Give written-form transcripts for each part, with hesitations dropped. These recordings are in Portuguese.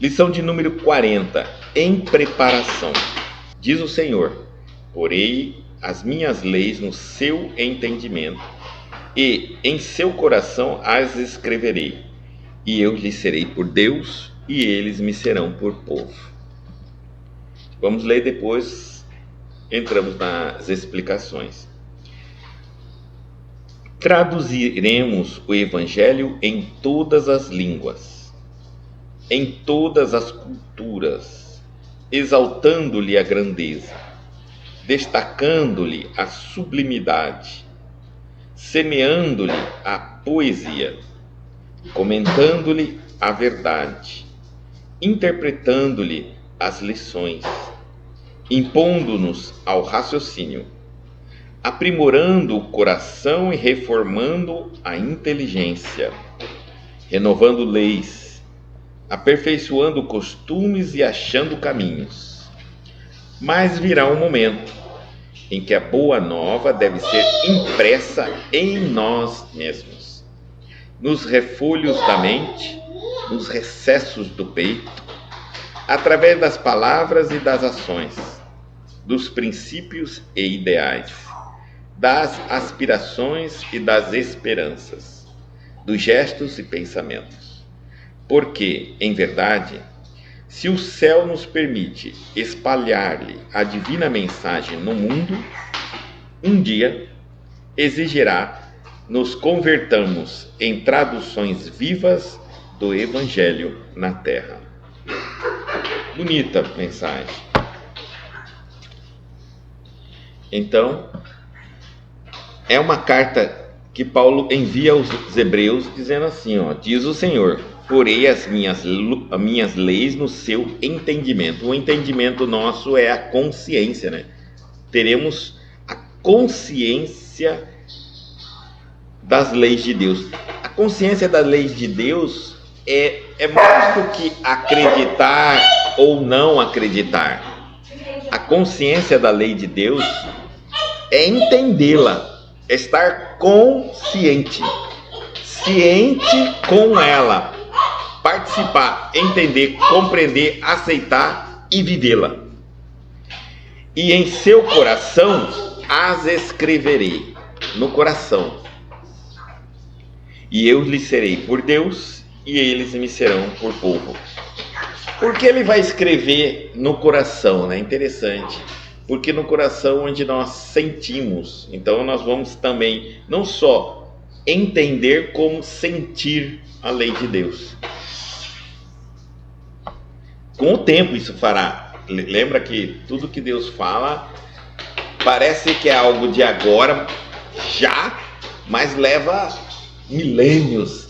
Lição de número 40. Em preparação. Diz o Senhor: porei as minhas leis no seu entendimento, e em seu coração as escreverei. E eu lhes serei por Deus, e eles me serão por povo. Vamos ler depois, entramos nas explicações. Traduziremos o Evangelho em todas as línguas, em todas as culturas, exaltando-lhe a grandeza, destacando-lhe a sublimidade, semeando-lhe a poesia, comentando-lhe a verdade, interpretando-lhe as lições, impondo-nos ao raciocínio, aprimorando o coração e reformando a inteligência, renovando leis, aperfeiçoando costumes e achando caminhos. Mas virá um momento em que a boa nova deve ser impressa em nós mesmos, nos refolhos da mente, nos recessos do peito, através das palavras e das ações, dos princípios e ideais, das aspirações e das esperanças, dos gestos e pensamentos. Porque, em verdade, se o céu nos permite espalhar-lhe a divina mensagem no mundo, um dia exigirá nos convertamos em traduções vivas do Evangelho na terra. Bonita mensagem. Então, é uma carta que Paulo envia aos hebreus dizendo assim, diz o Senhor: porei as minhas leis no seu entendimento. O entendimento nosso é a consciência, né? Teremos a consciência das leis de Deus. A consciência das leis de Deus é mais do que acreditar ou não acreditar. A consciência da lei de Deus é entendê-la, é estar consciente, ciente com ela, participar, entender, compreender, aceitar e vivê-la. E em seu coração as escreverei, no coração. E eu lhes serei por Deus, e eles me serão por povo. Porque ele vai escrever no coração, né? Interessante. Porque no coração onde nós sentimos. Então nós vamos também, não só entender, como sentir a lei de Deus. Com o tempo isso fará. Lembra que tudo que Deus fala parece que é algo de agora, já, mas leva milênios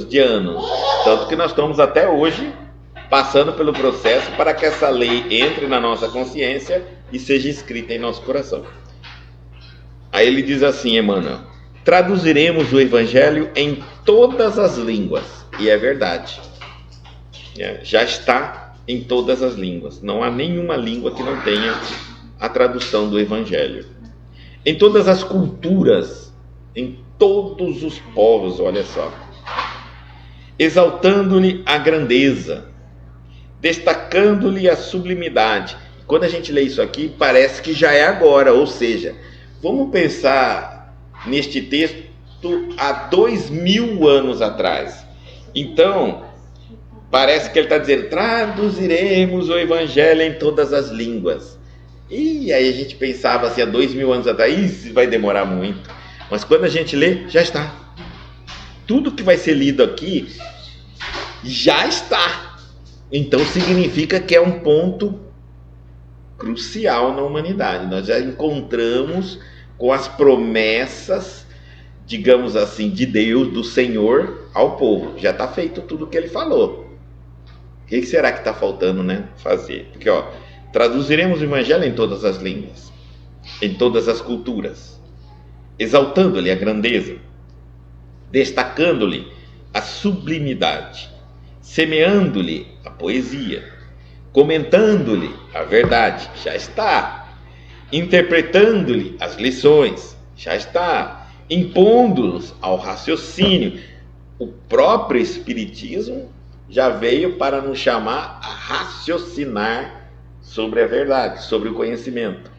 de anos. Tanto que nós estamos até hoje passando pelo processo para que essa lei entre na nossa consciência e seja escrita em nosso coração. Aí ele diz assim, Emmanuel: traduziremos o Evangelho em todas as línguas. E é verdade. Já está em todas as línguas. Não há nenhuma língua que não tenha a tradução do Evangelho. Em todas as culturas, em todos os povos, olha só. Exaltando-lhe a grandeza, destacando-lhe a sublimidade. Quando a gente lê isso aqui, parece que já é agora, ou seja, vamos pensar neste texto há 2000 anos atrás. Então, parece que ele está dizendo: traduziremos o Evangelho em todas as línguas. E aí a gente pensava assim, há 2000 anos atrás, isso vai demorar muito. Mas quando a gente lê, já está. Tudo que vai ser lido aqui, já está. Então significa que é um ponto crucial na humanidade. Nós já encontramos com as promessas, digamos assim, de Deus, do Senhor ao povo. Já está feito tudo o que ele falou. O que será que está faltando, né, fazer? Porque, traduziremos o Evangelho em todas as línguas, em todas as culturas, exaltando-lhe a grandeza, destacando-lhe a sublimidade, semeando-lhe a poesia, comentando-lhe a verdade, já está, interpretando-lhe as lições, já está, impondo-nos ao raciocínio. O próprio Espiritismo já veio para nos chamar a raciocinar sobre a verdade, sobre o conhecimento,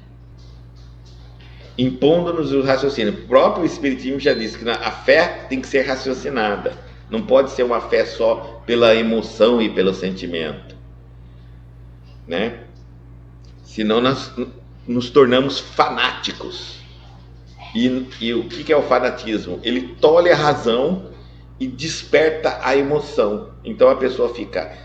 impondo-nos o raciocínio. O próprio Espiritismo já disse que a fé tem que ser raciocinada, não pode ser uma fé só pela emoção e pelo sentimento, né? Senão nós nos tornamos fanáticos. E o que é o fanatismo? Ele tolhe a razão e desperta a emoção. Então a pessoa fica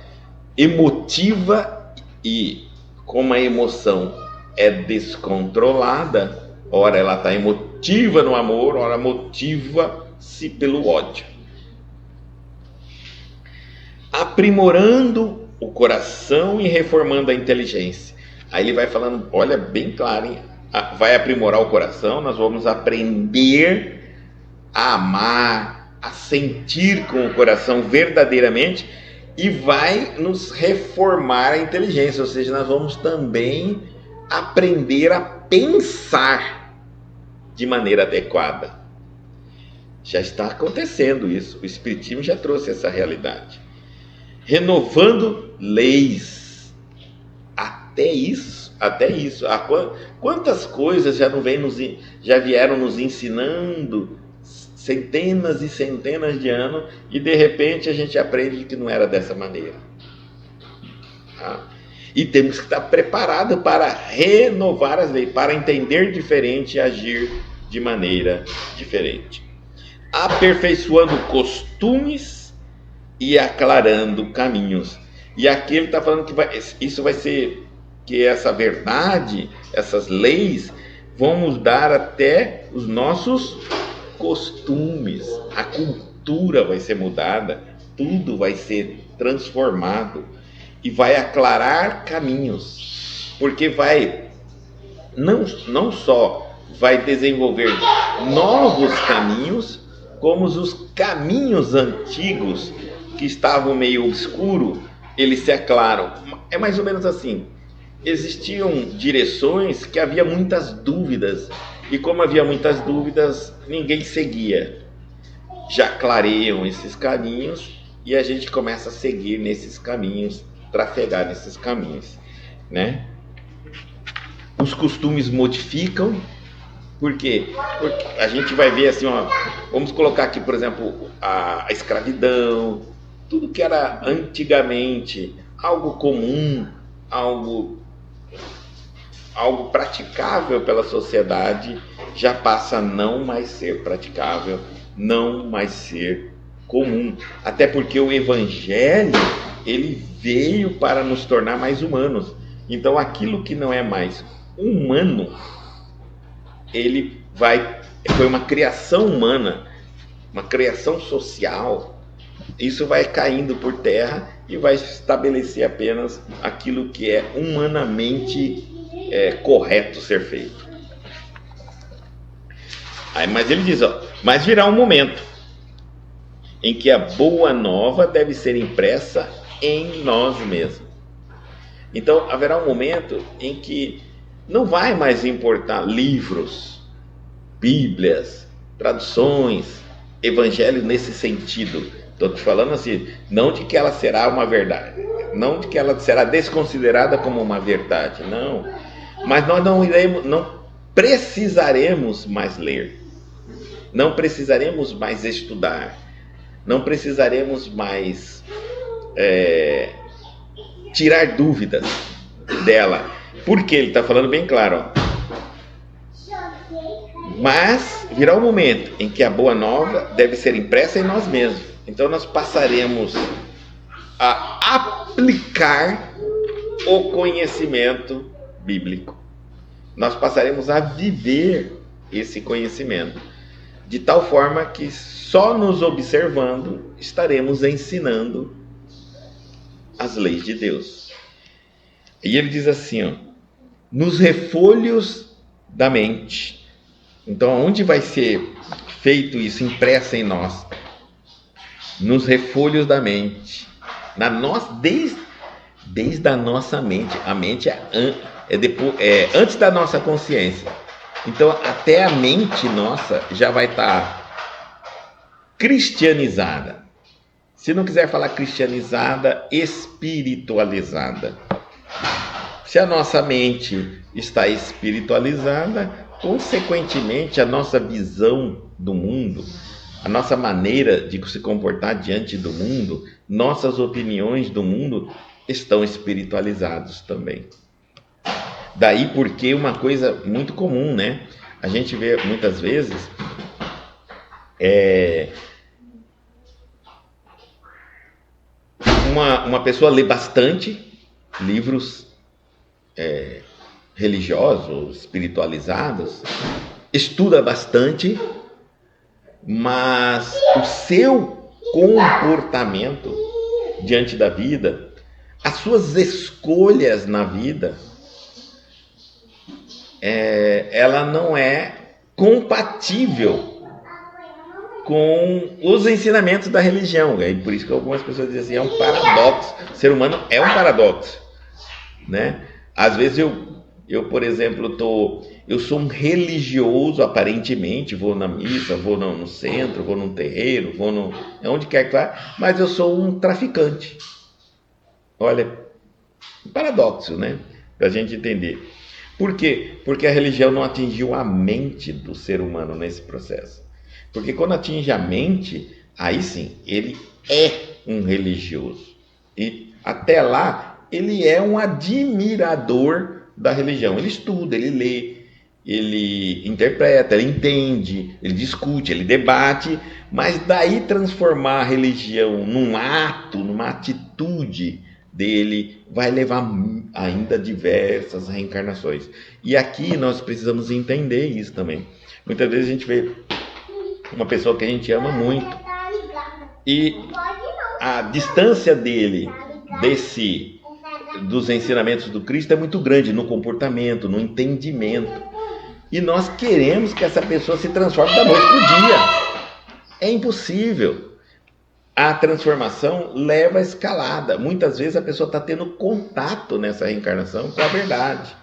emotiva, e como a emoção é descontrolada, ora ela está emotiva no amor, ora motiva-se pelo ódio. Aprimorando o coração e reformando a inteligência. Aí ele vai falando, olha, bem claro, hein? Vai aprimorar o coração, nós vamos aprender a amar, a sentir com o coração verdadeiramente, e vai nos reformar a inteligência, ou seja, nós vamos também aprender a pensar de maneira adequada. Já está acontecendo isso, o Espiritismo já trouxe essa realidade. Renovando leis, até isso. Quantas coisas já vieram nos ensinando centenas e centenas de anos, e de repente a gente aprende que não era dessa maneira. E temos que estar preparados para renovar as leis, para entender diferente e agir de maneira diferente. Aperfeiçoando costumes e aclarando caminhos. E aqui ele está falando que isso vai ser, que essa verdade, essas leis, vão mudar até os nossos costumes. A cultura vai ser mudada, tudo vai ser transformado e vai aclarar caminhos, porque vai não só vai desenvolver novos caminhos, como os caminhos antigos que estavam meio obscuros, eles se aclaram. É mais ou menos assim. Existiam direções que havia muitas dúvidas, e como havia muitas dúvidas, ninguém seguia. Já clareiam esses caminhos e a gente começa a seguir nesses caminhos, trafegar nesses caminhos, né? Os costumes modificam. Por quê? Porque a gente vai ver assim, vamos colocar aqui, por exemplo, a escravidão, tudo que era antigamente algo comum, algo praticável pela sociedade, já passa a não mais ser praticável, não mais ser comum. Até porque o Evangelho, ele veio para nos tornar mais humanos. Então aquilo que não é mais humano, foi uma criação humana, uma criação social, isso vai caindo por terra e vai estabelecer apenas aquilo que é humanamente correto ser feito. Mas ele diz, mas virá um momento em que a boa nova deve ser impressa em nós mesmos. Então haverá um momento em que não vai mais importar livros, bíblias, traduções, evangelho nesse sentido. Estou te falando assim, não de que ela será uma verdade, não de que ela será desconsiderada como uma verdade, não. Mas nós não precisaremos mais ler, não precisaremos mais estudar, não precisaremos mais tirar dúvidas dela. Porque ele está falando bem claro, mas virá um momento em que a boa nova deve ser impressa em nós mesmos. Então nós passaremos a aplicar o conhecimento bíblico. Nós passaremos a viver esse conhecimento, de tal forma que só nos observando estaremos ensinando as leis de Deus. E ele diz assim, nos refolhos da mente. Então, onde vai ser feito isso, impressa em nós? Nos refolhos da mente. Desde a nossa mente. A mente é antes da nossa consciência. Então, até a mente nossa já vai estar cristianizada. Se não quiser falar cristianizada, espiritualizada. Se a nossa mente está espiritualizada, consequentemente a nossa visão do mundo, a nossa maneira de se comportar diante do mundo, nossas opiniões do mundo estão espiritualizados também. Daí porque uma coisa muito comum, né? A gente vê muitas vezes uma pessoa lê bastante livros religiosos, espiritualizados, estuda bastante, mas o seu comportamento diante da vida, as suas escolhas na vida, ela não é compatível com os ensinamentos da religião. É por isso que algumas pessoas dizem assim, é um paradoxo. O ser humano é um paradoxo, né? Às vezes eu por exemplo, eu sou um religioso aparentemente, vou na missa, vou no centro, vou num terreiro, onde quer que vá, mas eu sou um traficante. Olha, um paradoxo, né? Para a gente entender. Por quê? Porque a religião não atingiu a mente do ser humano nesse processo. Porque quando atinge a mente, aí sim, ele é um religioso. E até lá, ele é um admirador da religião. Ele estuda, ele lê, ele interpreta, ele entende, ele discute, ele debate, mas daí transformar a religião num ato, numa atitude dele, vai levar ainda diversas reencarnações. E aqui nós precisamos entender isso também. Muitas vezes a gente vê uma pessoa que a gente ama muito e a distância dele dos ensinamentos do Cristo é muito grande no comportamento, no entendimento, e nós queremos que essa pessoa se transforme da noite para o dia. É impossível. A transformação leva a escalada. Muitas vezes a pessoa está tendo contato nessa reencarnação com a verdade,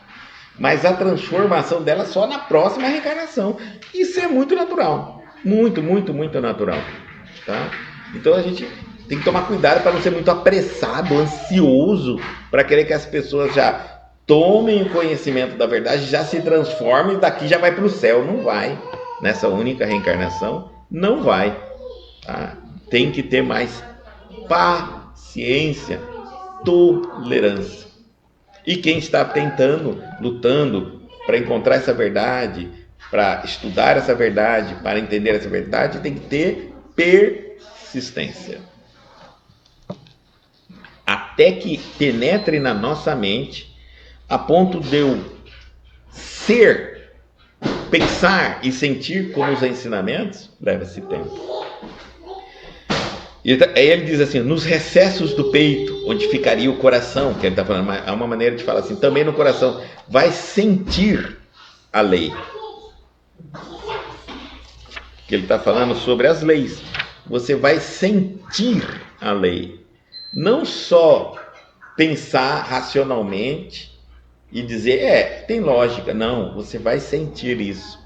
mas a transformação dela só na próxima reencarnação. Isso é muito natural. Muito, muito, muito natural, tá? Então a gente tem que tomar cuidado para não ser muito apressado, ansioso, para querer que as pessoas já tomem o conhecimento da verdade, já se transformem e daqui já vai para o céu. Não vai. Nessa única reencarnação, não vai. Tá? Tem que ter mais paciência, tolerância. E quem está tentando, lutando para encontrar essa verdade, para estudar essa verdade, para entender essa verdade, tem que ter persistência. Até que penetre na nossa mente, a ponto de eu pensar e sentir como os ensinamentos, leva-se tempo. E aí ele diz assim, nos recessos do peito, onde ficaria o coração, que ele está falando, há uma maneira de falar assim, também no coração, vai sentir a lei. Que ele está falando sobre as leis. Você vai sentir a lei. Não só pensar racionalmente e dizer, tem lógica. Não, você vai sentir isso.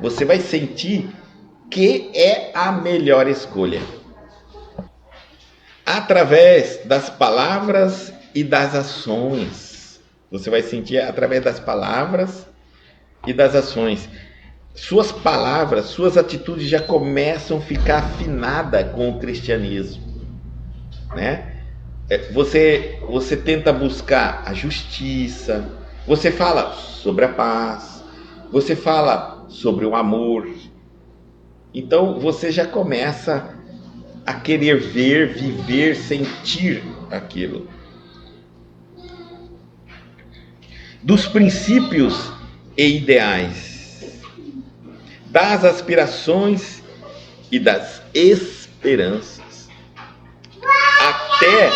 Você vai sentir que é a melhor escolha. Através das palavras e das ações. Você vai sentir através das palavras e das ações. Suas palavras, suas atitudes já começam a ficar afinadas com o cristianismo, né? Você tenta buscar a justiça, você fala sobre a paz, você fala sobre o amor. Então você já começa a querer ver, viver, sentir aquilo. Dos princípios e ideais, das aspirações e das esperanças, até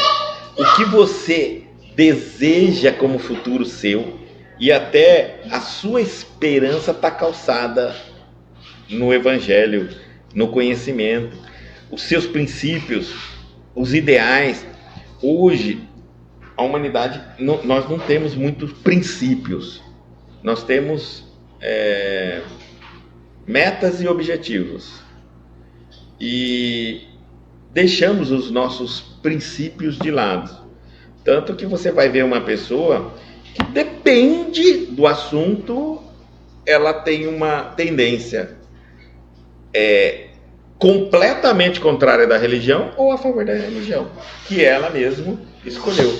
o que você deseja como futuro seu, e até a sua esperança está calçada no Evangelho, no conhecimento, os seus princípios, os ideais. Hoje, a humanidade, nós não temos muitos princípios, nós temos metas e objetivos. E deixamos os nossos princípios de lado. Tanto que você vai ver uma pessoa que depende do assunto, ela tem uma tendência completamente contrária da religião ou a favor da religião, que ela mesma escolheu.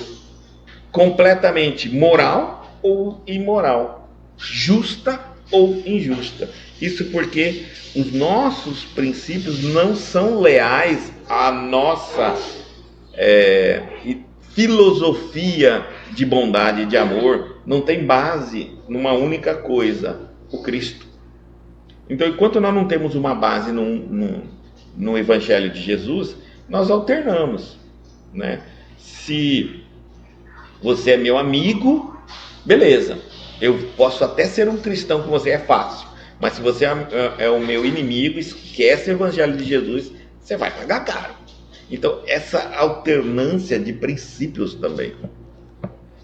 Completamente moral ou imoral, justa ou injusta. Isso porque os nossos princípios não são leais à nossa filosofia de bondade e de amor, não tem base numa única coisa, o Cristo. Então, enquanto nós não temos uma base no Evangelho de Jesus, nós alternamos, né? Se você é meu amigo, beleza, eu posso até ser um cristão com você, é fácil. Mas se você é o meu inimigo, esquece o Evangelho de Jesus, você vai pagar caro. Então, essa alternância de princípios também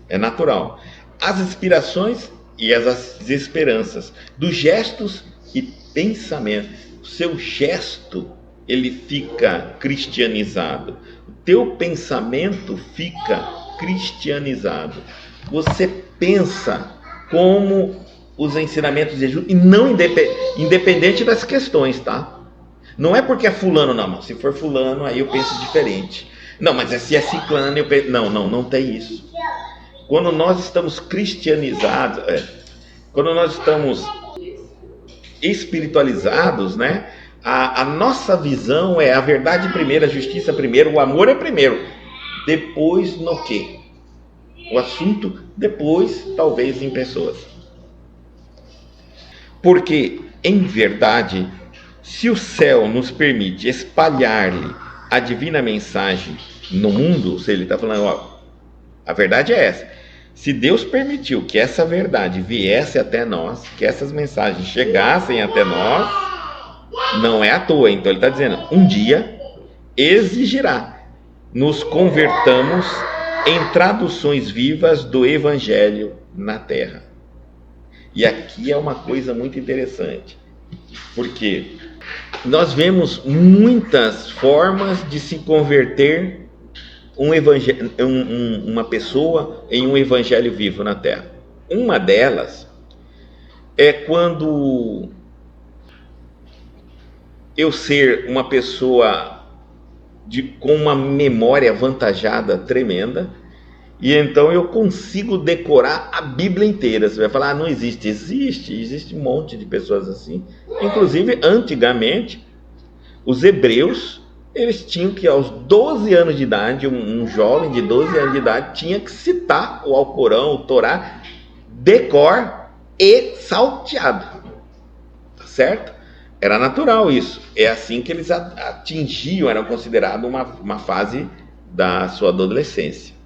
é natural. As inspirações e as esperanças, dos gestos e pensamentos. O seu gesto, ele fica cristianizado. O teu pensamento fica cristianizado. Você pensa como os ensinamentos de Jesus, e não independente das questões, tá? Não é porque é fulano, não. Se for fulano, aí eu penso diferente. Não, mas se é ciclano, eu penso... Não tem isso. Quando nós estamos cristianizados, quando nós estamos espiritualizados, né? A nossa visão é a verdade primeiro, a justiça primeiro, o amor é primeiro. Depois no quê? O assunto depois, talvez, em pessoas. Porque, em verdade, se o céu nos permite espalhar-lhe a divina mensagem no mundo, se ele está falando, a verdade é essa. Se Deus permitiu que essa verdade viesse até nós, que essas mensagens chegassem até nós, não é à toa. Então ele está dizendo, um dia exigirá, nos convertamos em traduções vivas do Evangelho na Terra. E aqui é uma coisa muito interessante, porque nós vemos muitas formas de se converter uma pessoa em um evangelho vivo na Terra. Uma delas é quando eu ser uma pessoa com uma memória avantajada tremenda, e então eu consigo decorar a Bíblia inteira. Você vai falar, não existe. Existe um monte de pessoas assim. Inclusive, antigamente, os hebreus, eles tinham que, aos 12 anos de idade, um jovem de 12 anos de idade, tinha que citar o Alcorão, o Torá, decor e salteado. Tá certo? Era natural isso. É assim que eles atingiam, eram considerados uma fase da sua adolescência.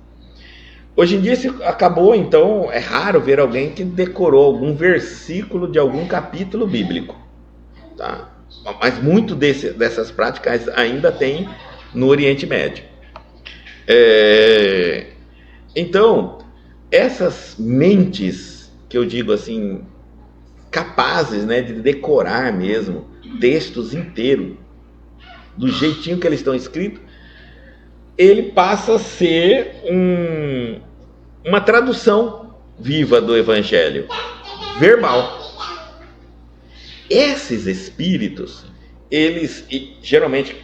Hoje em dia isso acabou, então é raro ver alguém que decorou algum versículo de algum capítulo bíblico, tá? Mas muito dessas práticas ainda tem no Oriente Médio. Então, essas mentes, que eu digo assim, capazes, né, de decorar mesmo textos inteiros, do jeitinho que eles estão escritos, ele passa a ser uma tradução viva do Evangelho, verbal. Esses espíritos, eles geralmente,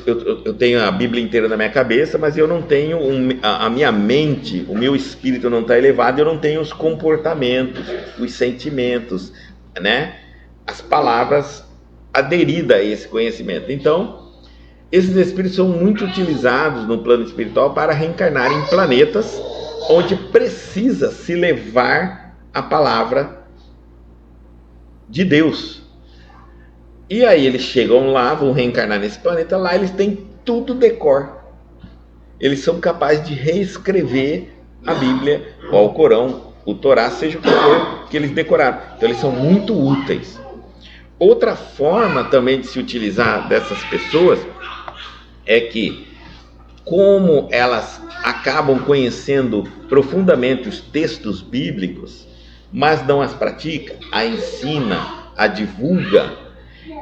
eu tenho a Bíblia inteira na minha cabeça, mas eu não tenho a minha mente, o meu espírito não está elevado, eu não tenho os comportamentos, os sentimentos, né? As palavras aderidas a esse conhecimento. Então, esses espíritos são muito utilizados no plano espiritual para reencarnar em planetas onde precisa se levar a palavra de Deus. E aí eles chegam lá, vão reencarnar nesse planeta, lá eles têm tudo decor. Eles são capazes de reescrever a Bíblia, o Alcorão, o Torá, seja o que for que eles decoraram. Então eles são muito úteis. Outra forma também de se utilizar dessas pessoas é que, como elas acabam conhecendo profundamente os textos bíblicos, mas não as pratica, a ensina, a divulga,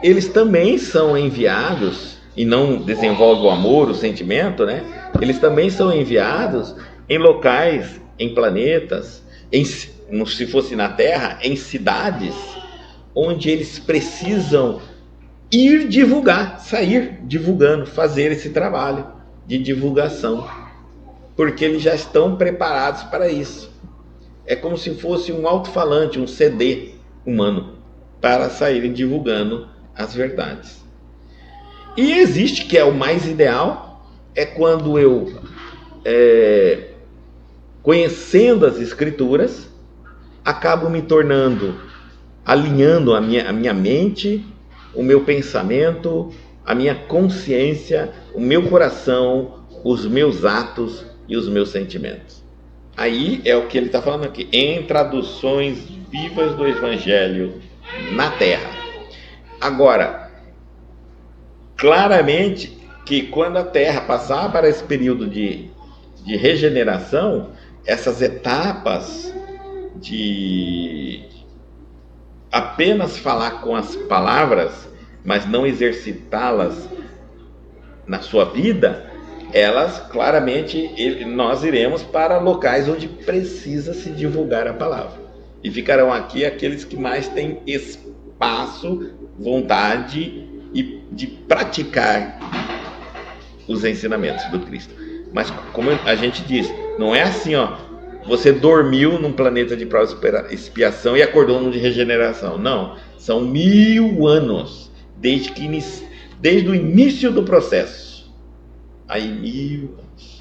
eles também são enviados e não desenvolve o amor, o sentimento, né? Eles também são enviados em locais, em planetas, se fosse na Terra, em cidades, onde eles precisam ir divulgar, sair divulgando, fazer esse trabalho de divulgação, porque eles já estão preparados para isso. É como se fosse um alto-falante, um CD humano, para saírem divulgando as verdades. E existe, que é o mais ideal, é quando eu, conhecendo as Escrituras, acabo me tornando, alinhando a minha mente, o meu pensamento, a minha consciência, o meu coração, os meus atos e os meus sentimentos. Aí é o que ele está falando aqui, em traduções vivas do Evangelho na Terra. Agora, claramente que quando a Terra passar para esse período de regeneração, essas etapas de apenas falar com as palavras, mas não exercitá-las na sua vida, elas claramente nós iremos para locais onde precisa se divulgar a palavra. E ficarão aqui aqueles que mais têm espaço, vontade e de praticar os ensinamentos do Cristo. Mas como a gente diz, não é assim, ó, você dormiu num planeta de prova e expiação e acordou num de regeneração. Não, são 1000 anos desde o início do processo. Aí 1000 anos.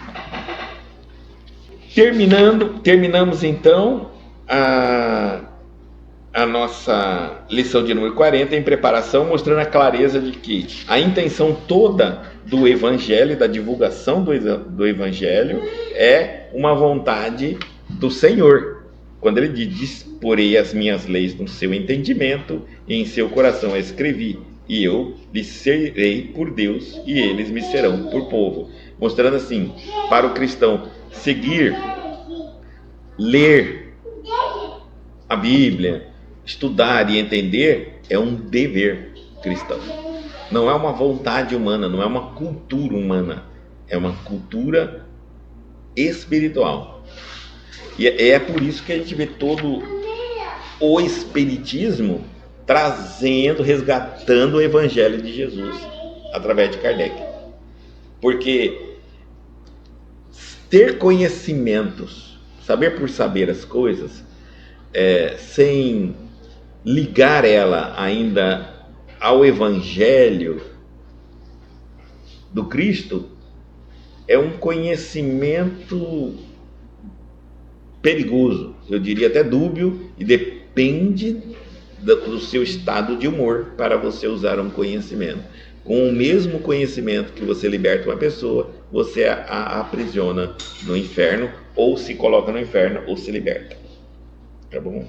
Terminamos então a nossa lição de número 40 em preparação, mostrando a clareza de que a intenção toda do Evangelho, da divulgação do Evangelho, é uma vontade do Senhor. Quando ele diz, porei as minhas leis no seu entendimento e em seu coração escrevi, e eu lhes serei por Deus e eles me serão por povo. Mostrando assim, para o cristão seguir, ler a Bíblia, estudar e entender é um dever cristão. Não é uma vontade humana, não é uma cultura humana, é uma cultura espiritual. E é por isso que a gente vê todo o espiritismo trazendo, resgatando o Evangelho de Jesus através de Kardec. Porque ter conhecimentos, saber por saber as coisas, sem ligar ela ainda ao Evangelho do Cristo, é um conhecimento perigoso, eu diria até dúbio, e depende do seu estado de humor para você usar um conhecimento. Com o mesmo conhecimento que você liberta uma pessoa, você a aprisiona no inferno, ou se coloca no inferno, ou se liberta. Tá bom?